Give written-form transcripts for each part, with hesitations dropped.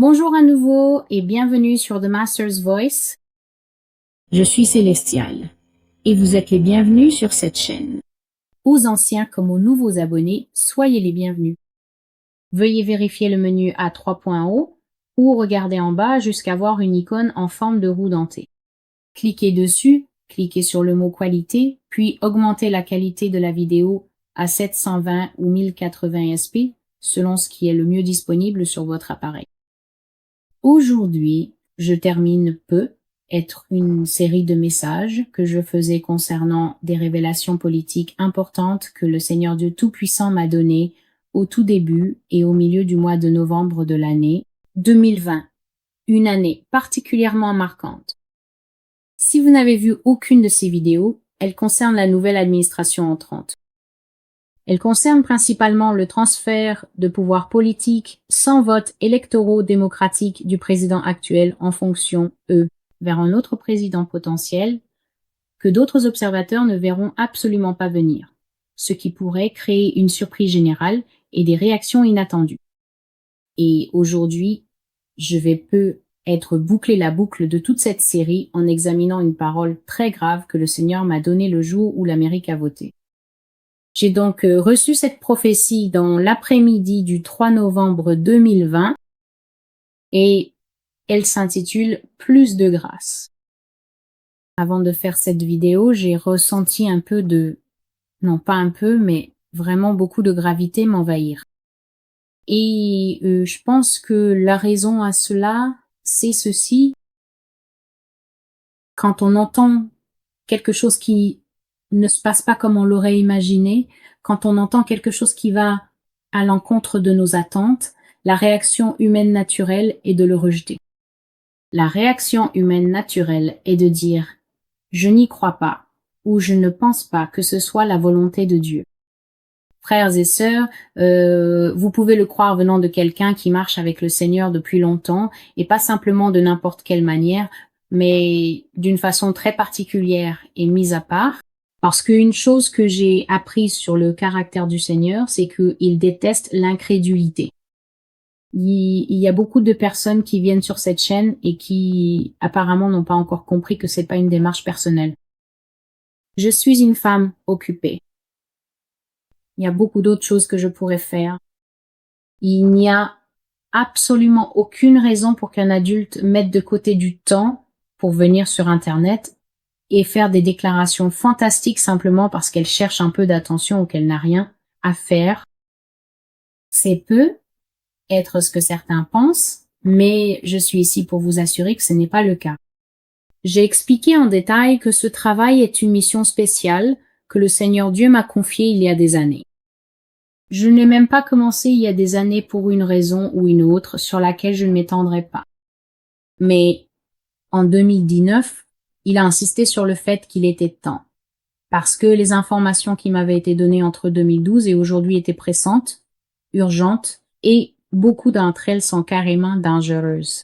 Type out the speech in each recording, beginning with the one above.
Bonjour à nouveau et bienvenue sur The Master's Voice. Je suis Célestial et vous êtes les bienvenus sur cette chaîne. Aux anciens comme aux nouveaux abonnés, soyez les bienvenus. Veuillez vérifier le menu à 3 points en haut ou regarder en bas jusqu'à voir une icône en forme de roue dentée. Cliquez dessus, cliquez sur le mot qualité, puis augmentez la qualité de la vidéo à 720 ou 1080p selon ce qui est le mieux disponible sur votre appareil. Aujourd'hui, je termine être une série de messages que je faisais concernant des révélations politiques importantes que le Seigneur Dieu Tout-Puissant m'a données au tout début et au milieu du mois de novembre de l'année 2020, une année particulièrement marquante. Si vous n'avez vu aucune de ces vidéos, elles concernent la nouvelle administration entrante. Elle concerne principalement le transfert de pouvoir politique sans vote électoro-démocratique du président actuel en fonction, vers un autre président potentiel que d'autres observateurs ne verront absolument pas venir, ce qui pourrait créer une surprise générale et des réactions inattendues. Et aujourd'hui, je vais être boucler la boucle de toute cette série en examinant une parole très grave que le Seigneur m'a donnée le jour où l'Amérique a voté. J'ai donc reçu cette prophétie dans l'après-midi du 3 novembre 2020 et elle s'intitule « Plus de grâce ». Avant de faire cette vidéo, j'ai ressenti un peu non pas un peu, mais vraiment beaucoup de gravité m'envahir. Et je pense que la raison à cela, c'est ceci. Quand on entend quelque chose qui ne se passe pas comme on l'aurait imaginé, quand on entend quelque chose qui va à l'encontre de nos attentes, la réaction humaine naturelle est de le rejeter. La réaction humaine naturelle est de dire « je n'y crois pas » ou « je ne pense pas que ce soit la volonté de Dieu ». Frères et sœurs, vous pouvez le croire venant de quelqu'un qui marche avec le Seigneur depuis longtemps et pas simplement de n'importe quelle manière, mais d'une façon très particulière et mise à part. Parce qu'une chose que j'ai apprise sur le caractère du Seigneur, c'est qu'il déteste l'incrédulité. Il y a beaucoup de personnes qui viennent sur cette chaîne et qui apparemment n'ont pas encore compris que c'est pas une démarche personnelle. Je suis une femme occupée. Il y a beaucoup d'autres choses que je pourrais faire. Il n'y a absolument aucune raison pour qu'un adulte mette de côté du temps pour venir sur Internet et faire des déclarations fantastiques simplement parce qu'elle cherche un peu d'attention ou qu'elle n'a rien à faire. C'est être ce que certains pensent, mais je suis ici pour vous assurer que ce n'est pas le cas. J'ai expliqué en détail que ce travail est une mission spéciale que le Seigneur Dieu m'a confiée il y a des années. Je n'ai même pas commencé il y a des années pour une raison ou une autre sur laquelle je ne m'étendrai pas. Mais en 2019, il a insisté sur le fait qu'il était temps, parce que les informations qui m'avaient été données entre 2012 et aujourd'hui étaient pressantes, urgentes, et beaucoup d'entre elles sont carrément dangereuses.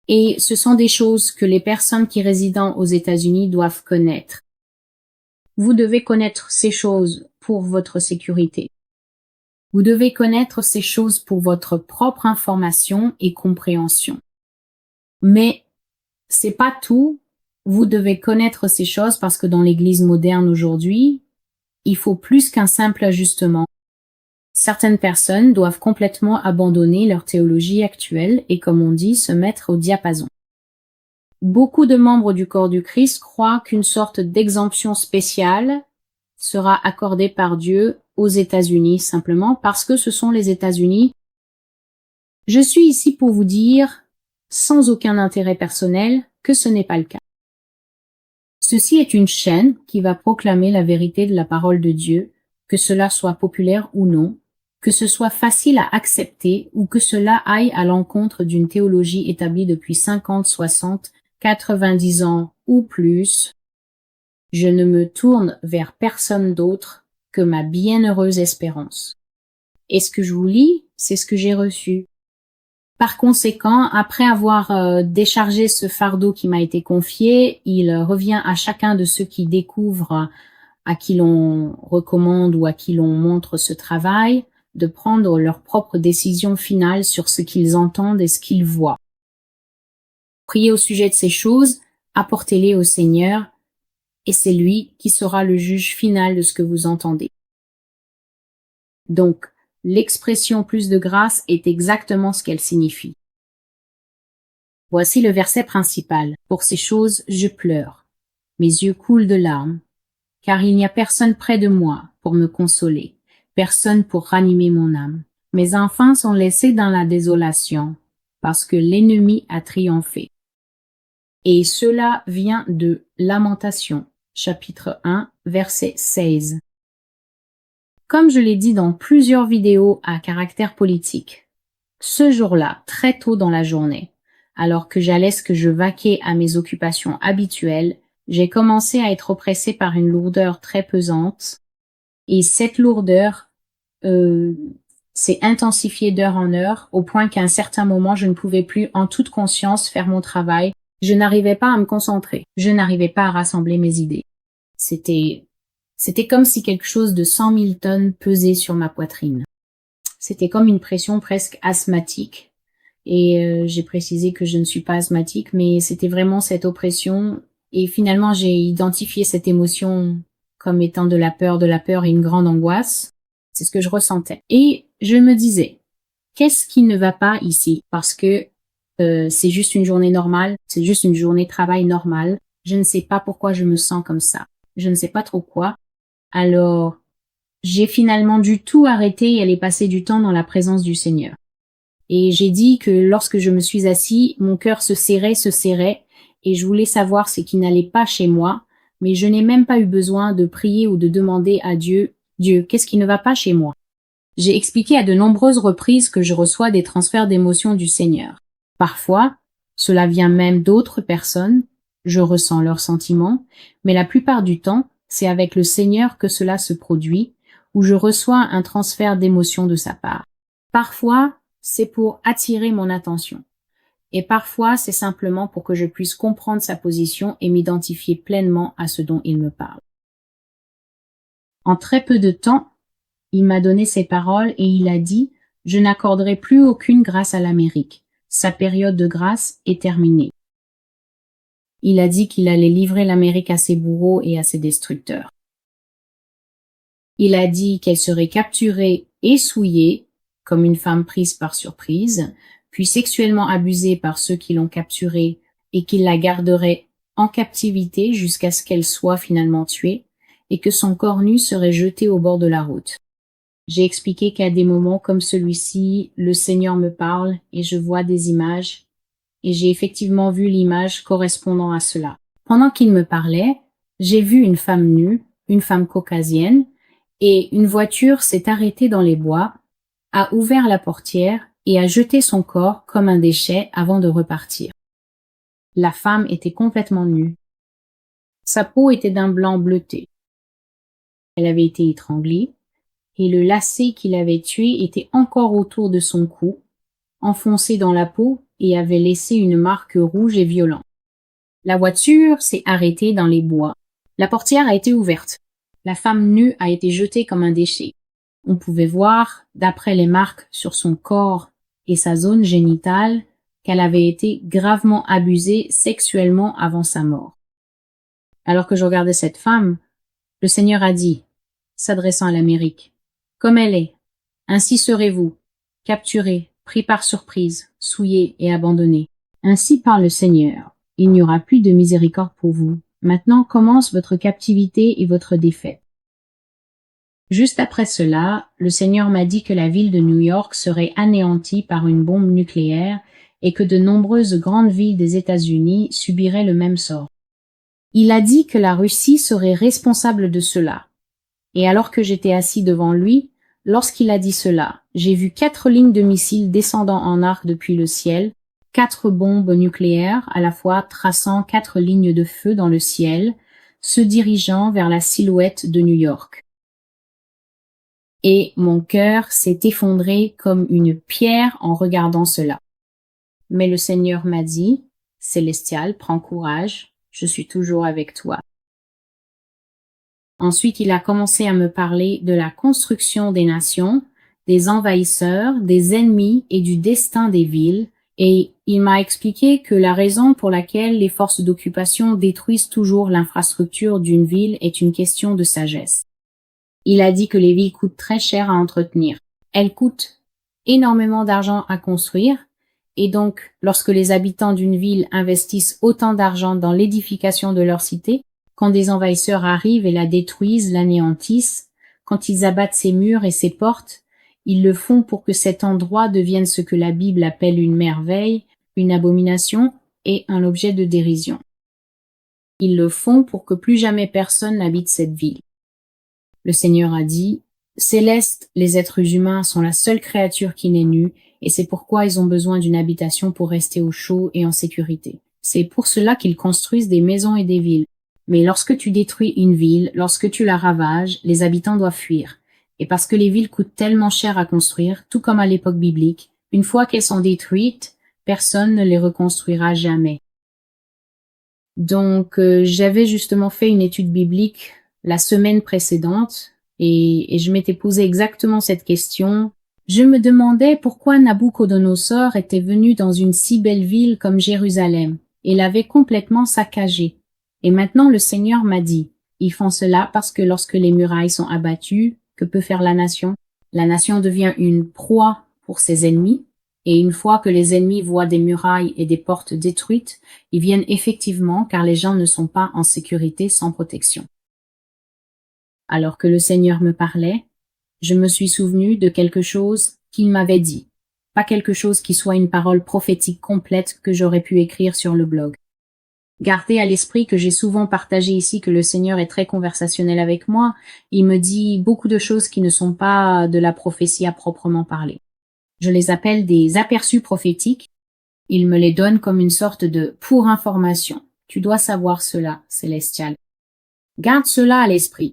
Et ce sont des choses que les personnes qui résident aux États-Unis doivent connaître. Vous devez connaître ces choses pour votre sécurité. Vous devez connaître ces choses pour votre propre information et compréhension. Mais c'est pas tout. Vous devez connaître ces choses parce que dans l'Église moderne aujourd'hui, il faut plus qu'un simple ajustement. Certaines personnes doivent complètement abandonner leur théologie actuelle et, comme on dit, se mettre au diapason. Beaucoup de membres du corps du Christ croient qu'une sorte d'exemption spéciale sera accordée par Dieu aux États-Unis simplement parce que ce sont les États-Unis. Je suis ici pour vous dire, sans aucun intérêt personnel, que ce n'est pas le cas. Ceci est une chaîne qui va proclamer la vérité de la parole de Dieu, que cela soit populaire ou non, que ce soit facile à accepter ou que cela aille à l'encontre d'une théologie établie depuis 50, 60, 90 ans ou plus. Je ne me tourne vers personne d'autre que ma bienheureuse espérance. Et ce que je vous lis, c'est ce que j'ai reçu. Par conséquent, après avoir déchargé ce fardeau qui m'a été confié, il revient à chacun de ceux qui découvrent, à qui l'on recommande ou à qui l'on montre ce travail, de prendre leurs propres décisions finales sur ce qu'ils entendent et ce qu'ils voient. Priez au sujet de ces choses, apportez-les au Seigneur, et c'est lui qui sera le juge final de ce que vous entendez. Donc, l'expression plus de grâce est exactement ce qu'elle signifie. Voici le verset principal. Pour ces choses, je pleure. Mes yeux coulent de larmes, car il n'y a personne près de moi pour me consoler, personne pour ranimer mon âme. Mes enfants sont laissés dans la désolation, parce que l'ennemi a triomphé. Et cela vient de Lamentation, chapitre 1, verset 16. Comme je l'ai dit dans plusieurs vidéos à caractère politique, ce jour-là, très tôt dans la journée, alors que j'allais ce que je vaquais à mes occupations habituelles, j'ai commencé à être oppressée par une lourdeur très pesante, et cette lourdeur s'est intensifiée d'heure en heure, au point qu'à un certain moment, je ne pouvais plus en toute conscience faire mon travail. Je n'arrivais pas à me concentrer, je n'arrivais pas à rassembler mes idées. C'était comme si quelque chose de 100 000 tonnes pesait sur ma poitrine. C'était comme une pression presque asthmatique. Et j'ai précisé que je ne suis pas asthmatique, mais c'était vraiment cette oppression. Et finalement, j'ai identifié cette émotion comme étant de la peur et une grande angoisse. C'est ce que je ressentais. Et je me disais, qu'est-ce qui ne va pas ici? Parce que c'est juste une journée normale, c'est juste une journée de travail normale. Je ne sais pas pourquoi je me sens comme ça. Je ne sais pas trop quoi. Alors, j'ai finalement dû tout arrêter et aller passer du temps dans la présence du Seigneur. Et j'ai dit que lorsque je me suis assis, mon cœur se serrait, et je voulais savoir ce qui n'allait pas chez moi, mais je n'ai même pas eu besoin de prier ou de demander à Dieu, qu'est-ce qui ne va pas chez moi? J'ai expliqué à de nombreuses reprises que je reçois des transferts d'émotions du Seigneur. Parfois, cela vient même d'autres personnes, je ressens leurs sentiments, mais la plupart du temps, c'est avec le Seigneur que cela se produit, où je reçois un transfert d'émotions de sa part. Parfois, c'est pour attirer mon attention. Et parfois, c'est simplement pour que je puisse comprendre sa position et m'identifier pleinement à ce dont il me parle. En très peu de temps, il m'a donné ces paroles et il a dit « Je n'accorderai plus aucune grâce à l'Amérique. Sa période de grâce est terminée. » Il a dit qu'il allait livrer l'Amérique à ses bourreaux et à ses destructeurs. Il a dit qu'elle serait capturée et souillée, comme une femme prise par surprise, puis sexuellement abusée par ceux qui l'ont capturée et qu'il la garderait en captivité jusqu'à ce qu'elle soit finalement tuée, et que son corps nu serait jeté au bord de la route. J'ai expliqué qu'à des moments comme celui-ci, le Seigneur me parle et je vois des images, et j'ai effectivement vu l'image correspondant à cela. Pendant qu'il me parlait, j'ai vu une femme nue, une femme caucasienne, et une voiture s'est arrêtée dans les bois, a ouvert la portière et a jeté son corps comme un déchet avant de repartir. La femme était complètement nue. Sa peau était d'un blanc bleuté. Elle avait été étranglée, et le lacet qui l'avait tuée était encore autour de son cou, enfoncé dans la peau et avait laissé une marque rouge et violente. La voiture s'est arrêtée dans les bois. La portière a été ouverte. La femme nue a été jetée comme un déchet. On pouvait voir, d'après les marques sur son corps et sa zone génitale, qu'elle avait été gravement abusée sexuellement avant sa mort. Alors que je regardais cette femme, le Seigneur a dit, s'adressant à l'Amérique, « Comme elle est, ainsi serez-vous, capturés, pris par surprise, souillés et abandonnés. Ainsi parle le Seigneur, il n'y aura plus de miséricorde pour vous. Maintenant commence votre captivité et votre défaite. » Juste après cela, le Seigneur m'a dit que la ville de New York serait anéantie par une bombe nucléaire et que de nombreuses grandes villes des États-Unis subiraient le même sort. Il a dit que la Russie serait responsable de cela. Et alors que j'étais assis devant lui, lorsqu'il a dit cela, j'ai vu 4 lignes de missiles descendant en arc depuis le ciel, 4 bombes nucléaires à la fois traçant 4 lignes de feu dans le ciel, se dirigeant vers la silhouette de New York. Et mon cœur s'est effondré comme une pierre en regardant cela. Mais le Seigneur m'a dit, « Célestial, prends courage, je suis toujours avec toi. » Ensuite, il a commencé à me parler de la construction des nations des envahisseurs, des ennemis et du destin des villes, et il m'a expliqué que la raison pour laquelle les forces d'occupation détruisent toujours l'infrastructure d'une ville est une question de sagesse. Il a dit que les villes coûtent très cher à entretenir. Elles coûtent énormément d'argent à construire, et donc lorsque les habitants d'une ville investissent autant d'argent dans l'édification de leur cité, quand des envahisseurs arrivent et la détruisent, l'anéantissent, quand ils abattent ses murs et ses portes, ils le font pour que cet endroit devienne ce que la Bible appelle une merveille, une abomination et un objet de dérision. Ils le font pour que plus jamais personne n'habite cette ville. Le Seigneur a dit, « Céleste, les êtres humains sont la seule créature qui n'est nue, et c'est pourquoi ils ont besoin d'une habitation pour rester au chaud et en sécurité. C'est pour cela qu'ils construisent des maisons et des villes. Mais lorsque tu détruis une ville, lorsque tu la ravages, les habitants doivent fuir. Et parce que les villes coûtent tellement cher à construire, tout comme à l'époque biblique, une fois qu'elles sont détruites, personne ne les reconstruira jamais. » Donc, j'avais justement fait une étude biblique la semaine précédente et je m'étais posé exactement cette question. Je me demandais pourquoi Nabuchodonosor était venu dans une si belle ville comme Jérusalem et l'avait complètement saccagée. Et maintenant le Seigneur m'a dit, ils font cela parce que lorsque les murailles sont abattues, que peut faire la nation? La nation devient une proie pour ses ennemis, et une fois que les ennemis voient des murailles et des portes détruites, ils viennent effectivement car les gens ne sont pas en sécurité sans protection. Alors que le Seigneur me parlait, je me suis souvenu de quelque chose qu'il m'avait dit, pas quelque chose qui soit une parole prophétique complète que j'aurais pu écrire sur le blog. Gardez à l'esprit que j'ai souvent partagé ici que le Seigneur est très conversationnel avec moi. Il me dit beaucoup de choses qui ne sont pas de la prophétie à proprement parler. Je les appelle des aperçus prophétiques. Il me les donne comme une sorte de pour information. Tu dois savoir cela, Célestial. Garde cela à l'esprit.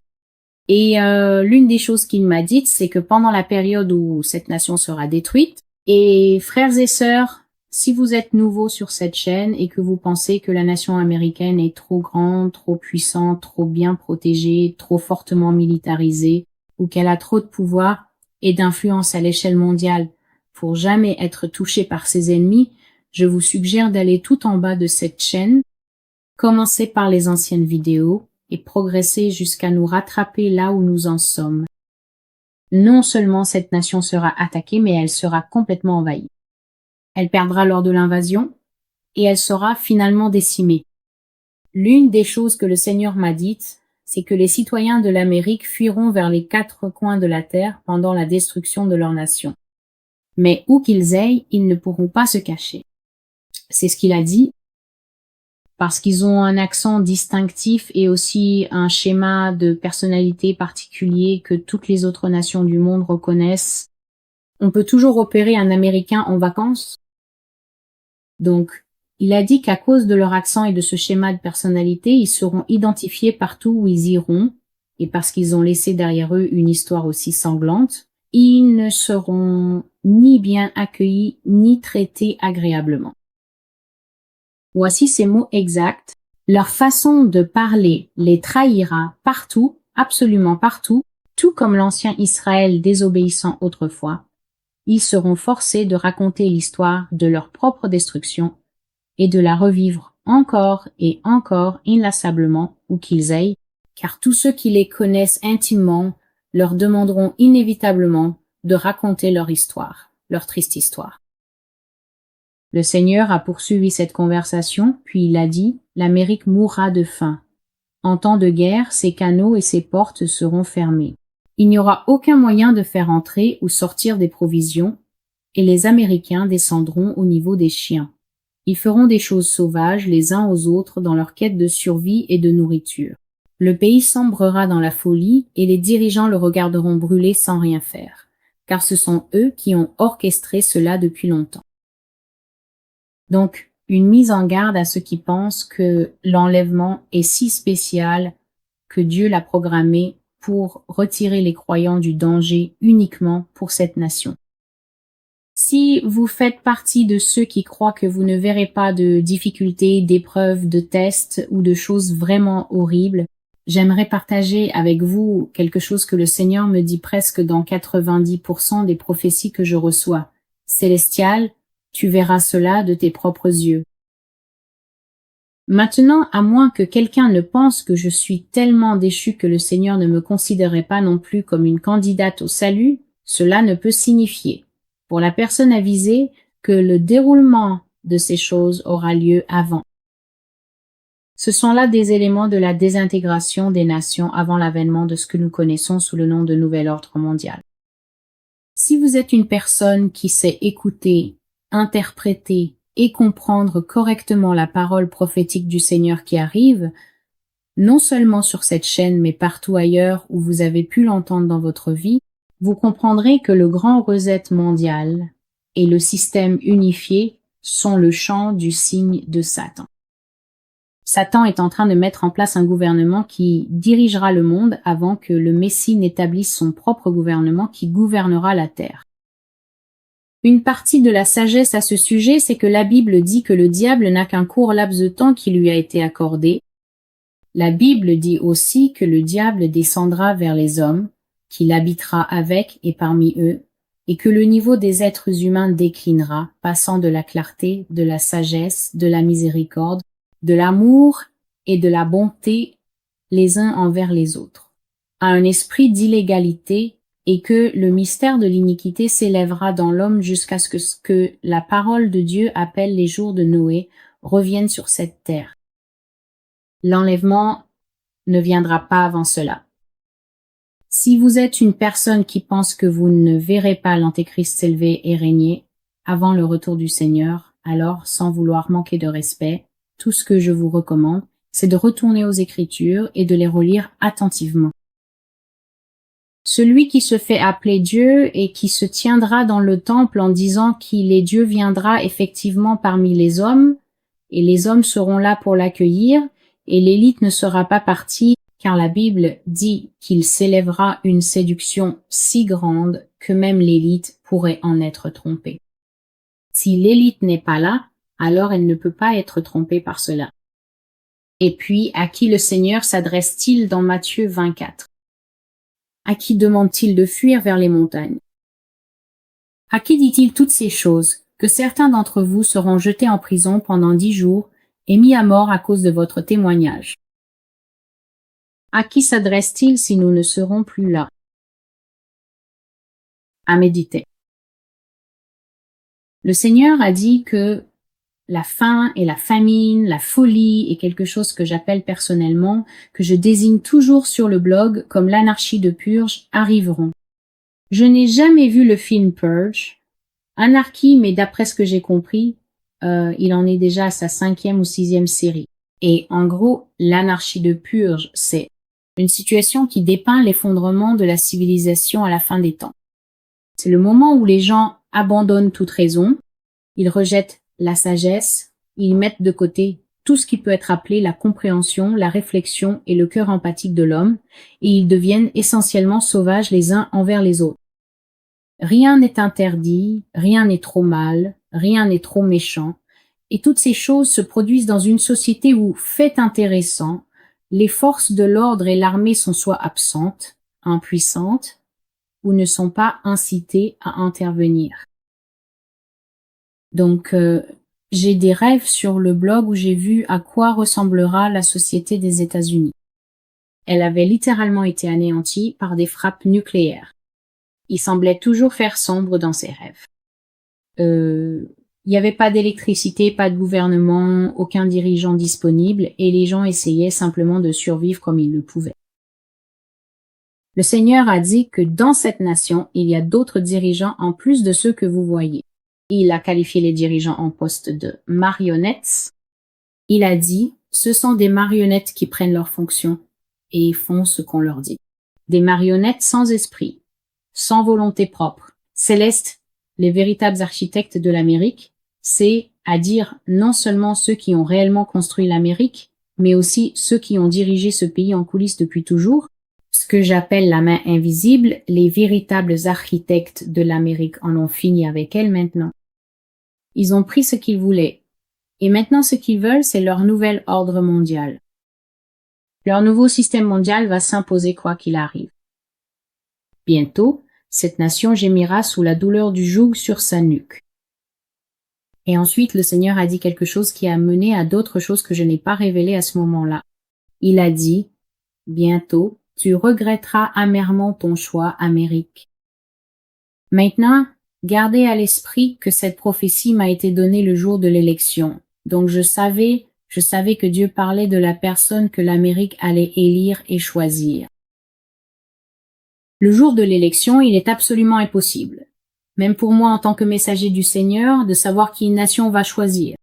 Et l'une des choses qu'il m'a dites, c'est que pendant la période où cette nation sera détruite, et frères et sœurs, si vous êtes nouveaux sur cette chaîne et que vous pensez que la nation américaine est trop grande, trop puissante, trop bien protégée, trop fortement militarisée, ou qu'elle a trop de pouvoir et d'influence à l'échelle mondiale pour jamais être touchée par ses ennemis, je vous suggère d'aller tout en bas de cette chaîne, commencer par les anciennes vidéos et progresser jusqu'à nous rattraper là où nous en sommes. Non seulement cette nation sera attaquée, mais elle sera complètement envahie. Elle perdra lors de l'invasion et elle sera finalement décimée. L'une des choses que le Seigneur m'a dites, c'est que les citoyens de l'Amérique fuiront vers les 4 coins de la terre pendant la destruction de leur nation. Mais où qu'ils aillent, ils ne pourront pas se cacher. C'est ce qu'il a dit, parce qu'ils ont un accent distinctif et aussi un schéma de personnalité particulier que toutes les autres nations du monde reconnaissent. On peut toujours opérer un Américain en vacances. Donc, il a dit qu'à cause de leur accent et de ce schéma de personnalité, ils seront identifiés partout où ils iront, et parce qu'ils ont laissé derrière eux une histoire aussi sanglante, ils ne seront ni bien accueillis, ni traités agréablement. Voici ces mots exacts. Leur façon de parler les trahira partout, absolument partout, tout comme l'ancien Israël désobéissant autrefois. Ils seront forcés de raconter l'histoire de leur propre destruction et de la revivre encore et encore inlassablement où qu'ils aillent, car tous ceux qui les connaissent intimement leur demanderont inévitablement de raconter leur histoire, leur triste histoire. Le Seigneur a poursuivi cette conversation, puis il a dit, « L'Amérique mourra de faim. En temps de guerre, ses canaux et ses portes seront fermés. Il n'y aura aucun moyen de faire entrer ou sortir des provisions, et les Américains descendront au niveau des chiens. Ils feront des choses sauvages les uns aux autres dans leur quête de survie et de nourriture. Le pays sombrera dans la folie, et les dirigeants le regarderont brûler sans rien faire, car ce sont eux qui ont orchestré cela depuis longtemps. » Donc, une mise en garde à ceux qui pensent que l'enlèvement est si spécial que Dieu l'a programmé pour retirer les croyants du danger uniquement pour cette nation. Si vous faites partie de ceux qui croient que vous ne verrez pas de difficultés, d'épreuves, de tests ou de choses vraiment horribles, J'aimerais partager avec vous quelque chose que le Seigneur me dit presque dans 90% des prophéties que je reçois. Célestial, tu verras cela de tes propres yeux. Maintenant, à moins que quelqu'un ne pense que je suis tellement déchu que le Seigneur ne me considérait pas non plus comme une candidate au salut, cela ne peut signifier, pour la personne avisée, que le déroulement de ces choses aura lieu avant. Ce sont là des éléments de la désintégration des nations avant l'avènement de ce que nous connaissons sous le nom de Nouvel Ordre mondial. Si vous êtes une personne qui sait écouter, interpréter et comprendre correctement la parole prophétique du Seigneur qui arrive, non seulement sur cette chaîne mais partout ailleurs où vous avez pu l'entendre dans votre vie, vous comprendrez que le grand reset mondial et le système unifié sont le champ du signe de Satan. Satan est en train de mettre en place un gouvernement qui dirigera le monde avant que le Messie n'établisse son propre gouvernement qui gouvernera la terre. Une partie de la sagesse à ce sujet, c'est que la Bible dit que le diable n'a qu'un court laps de temps qui lui a été accordé. La Bible dit aussi que le diable descendra vers les hommes, qu'il habitera avec et parmi eux, et que le niveau des êtres humains déclinera, passant de la clarté, de la sagesse, de la miséricorde, de l'amour et de la bonté les uns envers les autres, à un esprit d'illégalité, et que le mystère de l'iniquité s'élèvera dans l'homme jusqu'à ce que la parole de Dieu appelle les jours de Noé reviennent sur cette terre. L'enlèvement ne viendra pas avant cela. Si vous êtes une personne qui pense que vous ne verrez pas l'Antéchrist s'élever et régner avant le retour du Seigneur, alors, sans vouloir manquer de respect, tout ce que je vous recommande, c'est de retourner aux Écritures et de les relire attentivement. Celui qui se fait appeler Dieu et qui se tiendra dans le temple en disant qu'il est Dieu viendra effectivement parmi les hommes, et les hommes seront là pour l'accueillir, et l'élite ne sera pas partie, car la Bible dit qu'il s'élèvera une séduction si grande que même l'élite pourrait en être trompée. Si l'élite n'est pas là, alors elle ne peut pas être trompée par cela. Et puis, à qui le Seigneur s'adresse-t-il dans Matthieu 24? À qui demande-t-il de fuir vers les montagnes? À qui dit-il toutes ces choses, que certains d'entre vous seront jetés en prison pendant 10 jours et mis à mort à cause de votre témoignage? À qui s'adresse-t-il si nous ne serons plus là? À méditer. Le Seigneur a dit que la faim et la famine, la folie est quelque chose que j'appelle personnellement, que je désigne toujours sur le blog comme l'anarchie de Purge, arriveront. Je n'ai jamais vu le film Purge. Anarchie, mais d'après ce que j'ai compris, il en est déjà à sa 5e ou 6e série. Et en gros, l'anarchie de Purge, c'est une situation qui dépeint l'effondrement de la civilisation à la fin des temps. C'est le moment où les gens abandonnent toute raison, ils rejettent la sagesse, ils mettent de côté tout ce qui peut être appelé la compréhension, la réflexion et le cœur empathique de l'homme, et ils deviennent essentiellement sauvages les uns envers les autres. Rien n'est interdit, rien n'est trop mal, rien n'est trop méchant, et toutes ces choses se produisent dans une société où, fait intéressant, les forces de l'ordre et l'armée sont soit absentes, impuissantes, ou ne sont pas incitées à intervenir. Donc, j'ai des rêves sur le blog où j'ai vu à quoi ressemblera la société des États-Unis. Elle avait littéralement été anéantie par des frappes nucléaires. Il semblait toujours faire sombre dans ses rêves. Il n'y avait pas d'électricité, pas de gouvernement, aucun dirigeant disponible, et les gens essayaient simplement de survivre comme ils le pouvaient. Le Seigneur a dit que dans cette nation, il y a d'autres dirigeants en plus de ceux que vous voyez. Il a qualifié les dirigeants en poste de marionnettes. Il a dit, ce sont des marionnettes qui prennent leurs fonctions et font ce qu'on leur dit. Des marionnettes sans esprit, sans volonté propre. Céleste, les véritables architectes de l'Amérique, c'est à dire non seulement ceux qui ont réellement construit l'Amérique, mais aussi ceux qui ont dirigé ce pays en coulisses depuis toujours, ce que j'appelle la main invisible, les véritables architectes de l'Amérique en ont fini avec elle maintenant. Ils ont pris ce qu'ils voulaient. Et maintenant, ce qu'ils veulent, c'est leur nouvel ordre mondial. Leur nouveau système mondial va s'imposer quoi qu'il arrive. Bientôt, cette nation gémira sous la douleur du joug sur sa nuque. Et ensuite, le Seigneur a dit quelque chose qui a mené à d'autres choses que je n'ai pas révélées à ce moment-là. Il a dit, bientôt, tu regretteras amèrement ton choix, Amérique. Maintenant, gardez à l'esprit que cette prophétie m'a été donnée le jour de l'élection. Donc je savais que Dieu parlait de la personne que l'Amérique allait élire et choisir. Le jour de l'élection, il est absolument impossible, même pour moi en tant que messager du Seigneur, de savoir qui une nation va choisir.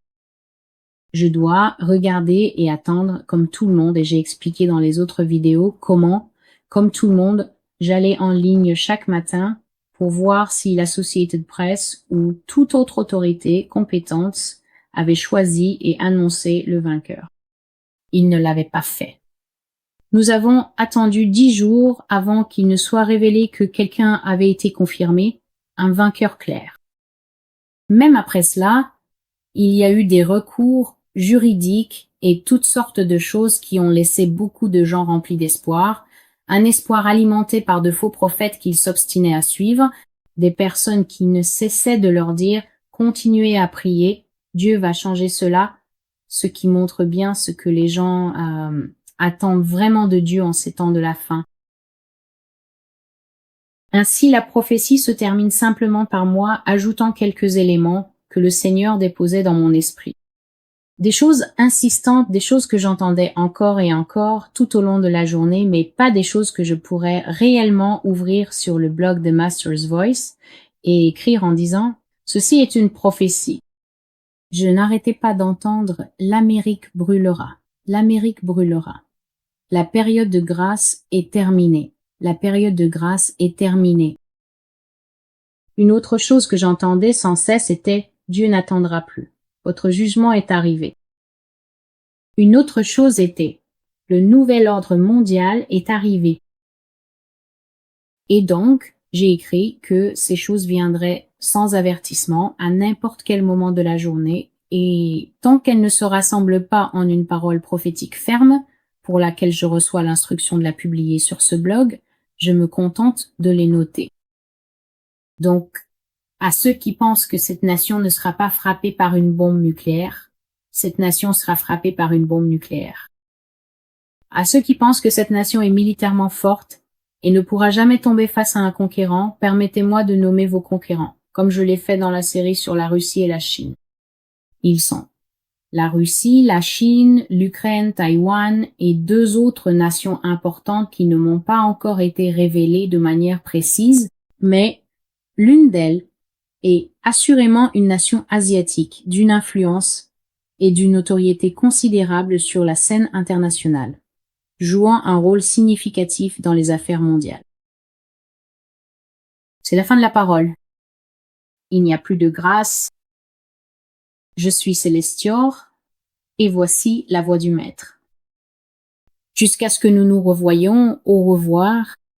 Je dois regarder et attendre comme tout le monde, et j'ai expliqué dans les autres vidéos comment, comme tout le monde, j'allais en ligne chaque matin pour voir si l'Associated Press ou toute autre autorité compétente avait choisi et annoncé le vainqueur. Il ne l'avait pas fait. Nous avons attendu 10 jours avant qu'il ne soit révélé que quelqu'un avait été confirmé, un vainqueur clair. Même après cela, il y a eu des recours juridiques et toutes sortes de choses qui ont laissé beaucoup de gens remplis d'espoir, un espoir alimenté par de faux prophètes qu'ils s'obstinaient à suivre, des personnes qui ne cessaient de leur dire « continuez à prier, Dieu va changer cela », ce qui montre bien ce que les gens attendent vraiment de Dieu en ces temps de la fin. Ainsi, la prophétie se termine simplement par moi ajoutant quelques éléments que le Seigneur déposait dans mon esprit. Des choses insistantes, des choses que j'entendais encore et encore tout au long de la journée, mais pas des choses que je pourrais réellement ouvrir sur le blog de Master's Voice et écrire en disant « Ceci est une prophétie ». Je n'arrêtais pas d'entendre « L'Amérique brûlera, l'Amérique brûlera ». La période de grâce est terminée. La période de grâce est terminée. Une autre chose que j'entendais sans cesse était « Dieu n'attendra plus. Votre jugement est arrivé. » Une autre chose était « Le nouvel ordre mondial est arrivé. » Et donc, j'ai écrit que ces choses viendraient sans avertissement à n'importe quel moment de la journée et tant qu'elles ne se rassemblent pas en une parole prophétique ferme, pour laquelle je reçois l'instruction de la publier sur ce blog, je me contente de les noter. Donc, à ceux qui pensent que cette nation ne sera pas frappée par une bombe nucléaire, cette nation sera frappée par une bombe nucléaire. À ceux qui pensent que cette nation est militairement forte et ne pourra jamais tomber face à un conquérant, permettez-moi de nommer vos conquérants, comme je l'ai fait dans la série sur la Russie et la Chine. Ils sont la Russie, la Chine, l'Ukraine, Taïwan et 2 autres nations importantes qui ne m'ont pas encore été révélées de manière précise, mais l'une d'elles est assurément une nation asiatique d'une influence et d'une notoriété considérable sur la scène internationale, jouant un rôle significatif dans les affaires mondiales. C'est la fin de la parole. Il n'y a plus de grâce. Je suis Célestior, et voici la voix du Maître. Jusqu'à ce que nous nous revoyions, au revoir,